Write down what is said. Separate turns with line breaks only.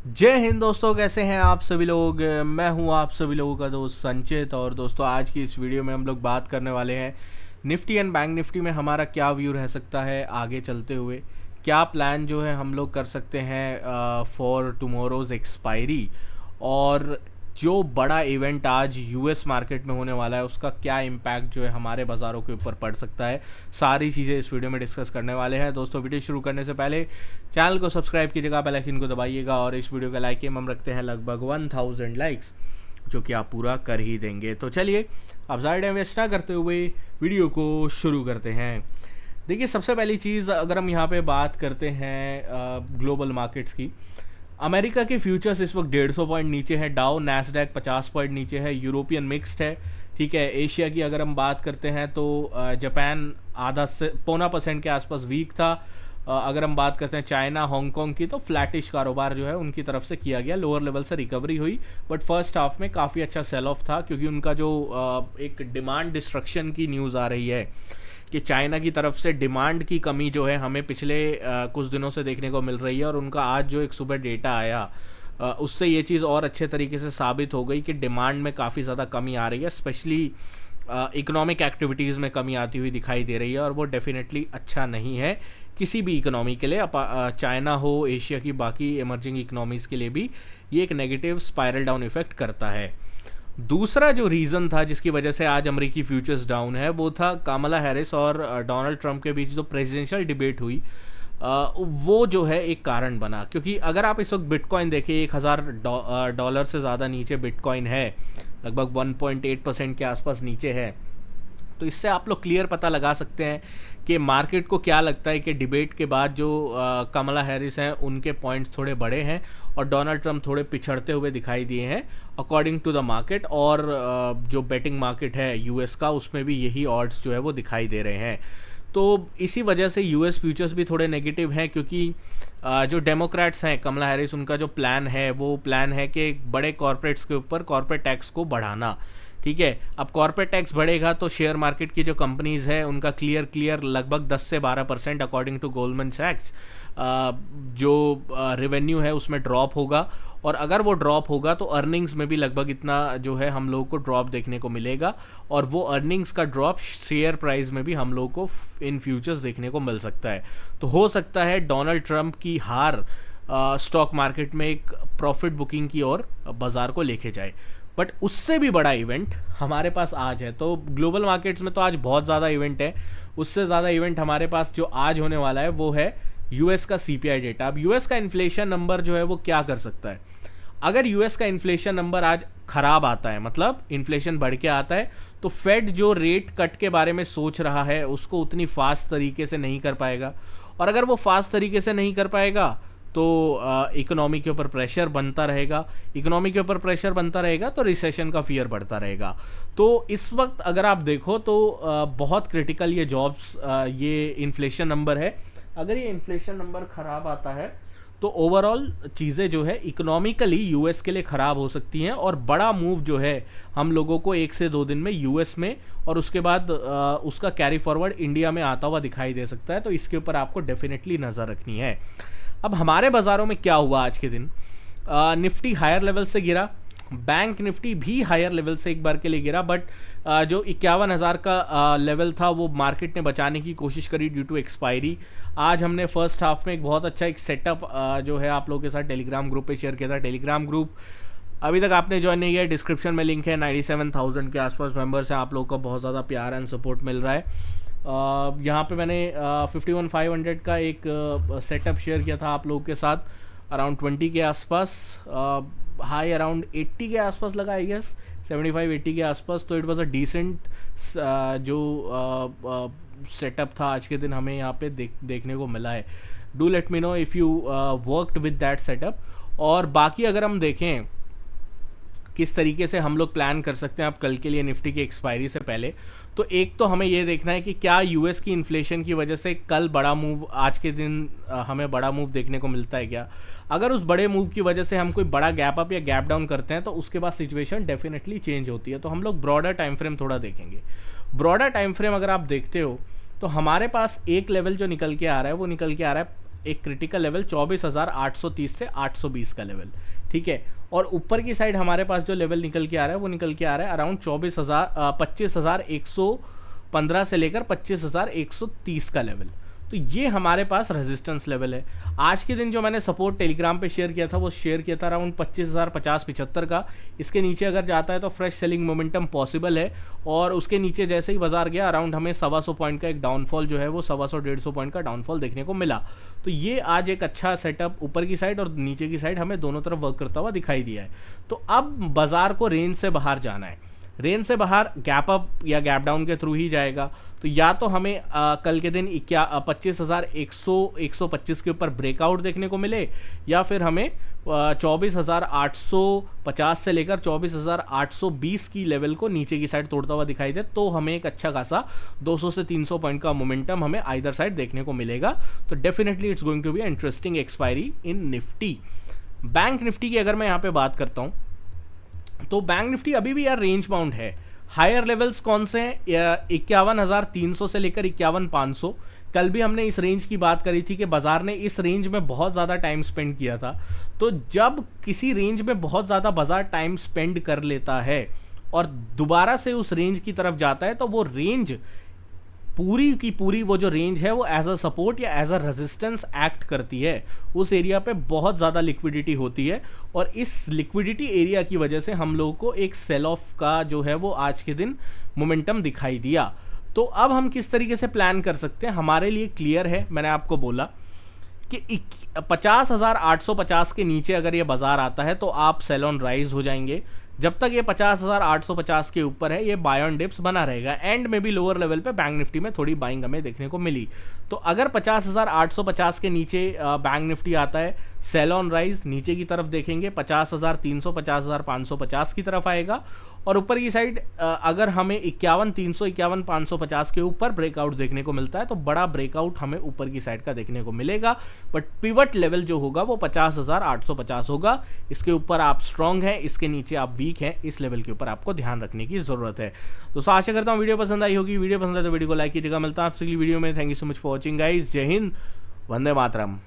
जय हिंद दोस्तों, कैसे हैं आप सभी लोग। मैं हूं आप सभी लोगों का दोस्त संचित। और दोस्तों, आज की इस वीडियो में हम लोग बात करने वाले हैं निफ्टी एंड बैंक निफ्टी में हमारा क्या व्यू रह सकता है आगे चलते हुए। क्या प्लान जो है हम लोग कर सकते हैं फॉर टुमारोज एक्सपायरी, और जो बड़ा इवेंट आज यूएस मार्केट में होने वाला है उसका क्या इम्पैक्ट जो है हमारे बाज़ारों के ऊपर पड़ सकता है। सारी चीज़ें इस वीडियो में डिस्कस करने वाले हैं। दोस्तों, वीडियो शुरू करने से पहले चैनल को सब्सक्राइब कीजिएगा, बेल आइकन को दबाइएगा, और इस वीडियो का लाइक एम हम रखते हैं लगभग 1000 लाइक्स, जो कि आप पूरा कर ही देंगे। तो चलिए, अब ज़्यादा टाइम वेस्ट ना करते हुए वीडियो को शुरू करते हैं। देखिए, सबसे पहली चीज़ अगर हम यहाँ पे बात करते हैं ग्लोबल मार्केट्स की, अमेरिका के फ्यूचर्स इस वक्त 150 पॉइंट नीचे है, डाउ नैस्डैक 50 पॉइंट नीचे है, यूरोपियन मिक्स्ड है। ठीक है, एशिया की अगर हम बात करते हैं तो जापान आधा से 0.25% के आसपास वीक था। अगर हम बात करते हैं चाइना हांगकांग की, तो फ्लैटिश कारोबार जो है उनकी तरफ से किया गया, लोअर लेवल से रिकवरी हुई, बट फर्स्ट हाफ में काफ़ी अच्छा सेल ऑफ था, क्योंकि उनका जो एक डिमांड डिस्ट्रक्शन की न्यूज़ आ रही है कि चाइना की तरफ से डिमांड की कमी जो है हमें पिछले कुछ दिनों से देखने को मिल रही है। और उनका आज जो एक सुबह डेटा आया, उससे ये चीज़ और अच्छे तरीके से साबित हो गई कि डिमांड में काफ़ी ज़्यादा कमी आ रही है, स्पेशली इकोनॉमिक एक्टिविटीज़ में कमी आती हुई दिखाई दे रही है, और वो डेफिनेटली अच्छा नहीं है किसी भी इकोनॉमी के लिए। चाइना हो, एशिया की बाकी इमर्जिंग इकोनॉमीज़ के लिए भी ये एक नेगेटिव स्पाइरल डाउन इफेक्ट करता है। दूसरा जो रीज़न था जिसकी वजह से आज अमेरिकी फ्यूचर्स डाउन है, वो था कामला हैरिस और डोनाल्ड ट्रंप के बीच जो प्रेसिडेंशियल डिबेट हुई, वो जो है एक कारण बना। क्योंकि अगर आप इस वक्त बिटकॉइन देखें, $1000 से ज़्यादा नीचे बिटकॉइन है, लगभग 1.8% के आसपास नीचे है। तो इससे आप लोग क्लियर पता लगा सकते हैं कि मार्केट को क्या लगता है कि डिबेट के बाद जो कमला हैरिस हैं उनके पॉइंट्स थोड़े बड़े हैं और डोनाल्ड ट्रंप थोड़े पिछड़ते हुए दिखाई दिए हैं अकॉर्डिंग टू द मार्केट। और जो बेटिंग मार्केट है यूएस का, उसमें भी यही ऑड्स जो है वो दिखाई दे रहे हैं। तो इसी वजह से यूएस फ्यूचर्स भी थोड़े नेगेटिव हैं, क्योंकि जो डेमोक्रेट्स हैं, कमला हैरिस, उनका जो प्लान है वो प्लान है कि बड़े कॉरपोरेट्स के ऊपर कॉरपोरेट टैक्स को बढ़ाना। ठीक है, अब कॉर्पोरेट टैक्स बढ़ेगा तो शेयर मार्केट की जो कंपनीज़ है उनका क्लियर लगभग 10 से 12% अकॉर्डिंग टू गोल्डमैन सैक्स जो रेवेन्यू है उसमें ड्रॉप होगा। और अगर वो ड्रॉप होगा तो अर्निंग्स में भी लगभग इतना जो है हम लोगों को ड्रॉप देखने को मिलेगा, और वो अर्निंग्स का ड्रॉप शेयर प्राइस में भी हम लोगों को इन फ्यूचर्स देखने को मिल सकता है। तो हो सकता है डोनाल्ड ट्रंप की हार स्टॉक मार्केट में एक प्रॉफिट बुकिंग की ओर बाज़ार को लेके जाए। बट उससे भी बड़ा इवेंट हमारे पास आज है। तो ग्लोबल मार्केट्स में तो आज बहुत ज़्यादा इवेंट है, उससे ज़्यादा इवेंट हमारे पास जो आज होने वाला है वो है यूएस का सीपीआई डेटा। अब यूएस का इन्फ्लेशन नंबर जो है वो क्या कर सकता है। अगर यूएस का इन्फ्लेशन नंबर आज खराब आता है, मतलब इन्फ्लेशन बढ़ के आता है, तो फेड जो रेट कट के बारे में सोच रहा है उसको उतनी फास्ट तरीके से नहीं कर पाएगा। और अगर वो फास्ट तरीके से नहीं कर पाएगा तो इकोनॉमी के ऊपर प्रेशर बनता रहेगा। इकोनॉमी के ऊपर प्रेशर बनता रहेगा तो रिसेशन का फियर बढ़ता रहेगा। तो इस वक्त अगर आप देखो तो बहुत क्रिटिकल ये जॉब्स, ये इन्फ्लेशन नंबर है। अगर ये इन्फ्लेशन नंबर ख़राब आता है तो ओवरऑल चीज़ें जो है इकोनॉमिकली यूएस के लिए ख़राब हो सकती हैं, और बड़ा मूव जो है हम लोगों को 1 से 2 दिन में यूएस में, और उसके बाद उसका कैरी फॉरवर्ड इंडिया में आता हुआ दिखाई दे सकता है। तो इसके ऊपर आपको डेफिनेटली नज़र रखनी है। अब हमारे बाज़ारों में क्या हुआ आज के दिन, निफ्टी हायर लेवल से गिरा, बैंक निफ्टी भी हायर लेवल से एक बार के लिए गिरा, बट जो 51,000 का लेवल था वो मार्केट ने बचाने की कोशिश करी ड्यू टू एक्सपायरी। आज हमने फर्स्ट हाफ में एक बहुत अच्छा एक सेटअप जो है आप लोगों के साथ टेलीग्राम ग्रुप पे शेयर किया था। टेलीग्राम ग्रुप अभी तक आपने ज्वाइन नहीं किया, डिस्क्रिप्शन में लिंक है। 97,000 के आसपास मेंबर्स हैं, आप लोगों का बहुत ज़्यादा प्यार एंड सपोर्ट मिल रहा है। यहाँ पे मैंने 51,500 का एक सेटअप शेयर किया था आप लोगों के साथ, अराउंड 20 के आसपास, हाई अराउंड 80 के आसपास लगा, आई गेस 75-80 के आसपास। तो इट वाज अ डिसेंट जो सेटअप था आज के दिन हमें यहाँ पे देखने को मिला है। Do let me know if you worked with that setup. और बाकी अगर हम देखें किस तरीके से हम लोग प्लान कर सकते हैं अब कल के लिए निफ्टी की एक्सपायरी से पहले, तो एक तो हमें ये देखना है कि क्या यूएस की इन्फ्लेशन की वजह से कल बड़ा मूव, आज के दिन हमें बड़ा मूव देखने को मिलता है क्या। अगर उस बड़े मूव की वजह से हम कोई बड़ा गैप अप या गैप डाउन करते हैं तो उसके बाद सिचुएशन डेफिनेटली चेंज होती है। तो हम लोग ब्रॉडर टाइम फ्रेम थोड़ा देखेंगे। ब्रॉडर टाइम फ्रेम अगर आप देखते हो तो हमारे पास एक लेवल जो निकल के आ रहा है वो निकल के आ रहा है एक क्रिटिकल लेवल 24,830 से 820 का लेवल, ठीक है। और ऊपर की साइड हमारे पास जो लेवल निकल के आ रहा है वो निकल के आ रहा है अराउंड 25,115 से लेकर 25,130 का लेवल। तो ये हमारे पास रेजिस्टेंस लेवल है। आज के दिन जो मैंने सपोर्ट टेलीग्राम पे शेयर किया था वो शेयर किया था अराउंड 25,050-75 का। इसके नीचे अगर जाता है तो फ्रेश सेलिंग मोमेंटम पॉसिबल है, और उसके नीचे जैसे ही बाजार गया अराउंड हमें 125 पॉइंट का एक डाउनफॉल जो है वो 125-150 पॉइंट का डाउनफॉल देखने को मिला। तो ये आज एक अच्छा सेटअप ऊपर की साइड और नीचे की साइड हमें दोनों तरफ वर्क करता हुआ दिखाई दिया है। तो अब बाजार को रेंज से बाहर जाना है। रेंज से बाहर गैप अप या गैप डाउन के थ्रू ही जाएगा। तो या तो हमें कल के दिन 25,125 के ऊपर ब्रेकआउट देखने को मिले, या फिर हमें 24,850 से लेकर 24,820 की लेवल को नीचे की साइड तोड़ता हुआ दिखाई दे, तो हमें एक अच्छा खासा 200 से 300 पॉइंट का मोमेंटम हमें आइदर साइड देखने को मिलेगा। तो definitely it's going to be interesting expiry in Nifty. Bank Nifty की अगर मैं यहाँ पे बात करता हूँ तो बैंक निफ्टी अभी भी यार रेंज बाउंड है। हायर लेवल्स कौन से हैं? 51,300 से लेकर 51,500। कल भी हमने इस रेंज की बात करी थी कि बाजार ने इस रेंज में बहुत ज़्यादा टाइम स्पेंड किया था। तो जब किसी रेंज में बहुत ज़्यादा बाजार टाइम स्पेंड कर लेता है और दोबारा से उस रेंज की तरफ जाता है, तो वो रेंज पूरी की पूरी वो जो रेंज है वो एज अ सपोर्ट या एज अ रेजिस्टेंस एक्ट करती है। उस एरिया पे बहुत ज़्यादा लिक्विडिटी होती है, और इस लिक्विडिटी एरिया की वजह से हम लोगों को एक सेल ऑफ का जो है वो आज के दिन मोमेंटम दिखाई दिया। तो अब हम किस तरीके से प्लान कर सकते हैं, हमारे लिए क्लियर है। मैंने आपको बोला कि 50,850 के नीचे अगर ये बाजार आता है तो आप सेल ऑन राइज हो जाएंगे। जब तक ये 50,850 के ऊपर है ये बाय ऑन डिप्स बना रहेगा। एंड में भी लोअर लेवल पे बैंक निफ्टी में थोड़ी बाइंग हमें देखने को मिली। तो अगर 50,850 के नीचे बैंक निफ्टी आता है, सेल ऑन राइज नीचे की तरफ देखेंगे 50,300 50,550 की तरफ आएगा। और ऊपर की साइड अगर हमें 51,300 51,550 के ऊपर ब्रेकआउट देखने को मिलता है तो बड़ा ब्रेकआउट हमें ऊपर की साइड का देखने को मिलेगा। बट पिवट लेवल जो होगा वो 50,850 होगा। इसके ऊपर आप स्ट्रांग हैं, इसके नीचे आप वीक हैं। इस लेवल के ऊपर आपको ध्यान रखने की जरूरत है। दोस्तों आशा करता हूँ वीडियो पसंद आई होगी। वीडियो पसंद आए तो वीडियो को लाइक कीजिएगा। मिलता है आपसे अगली वीडियो में। Thank you so much for watching guys. जय हिंद, वंदे मातरम।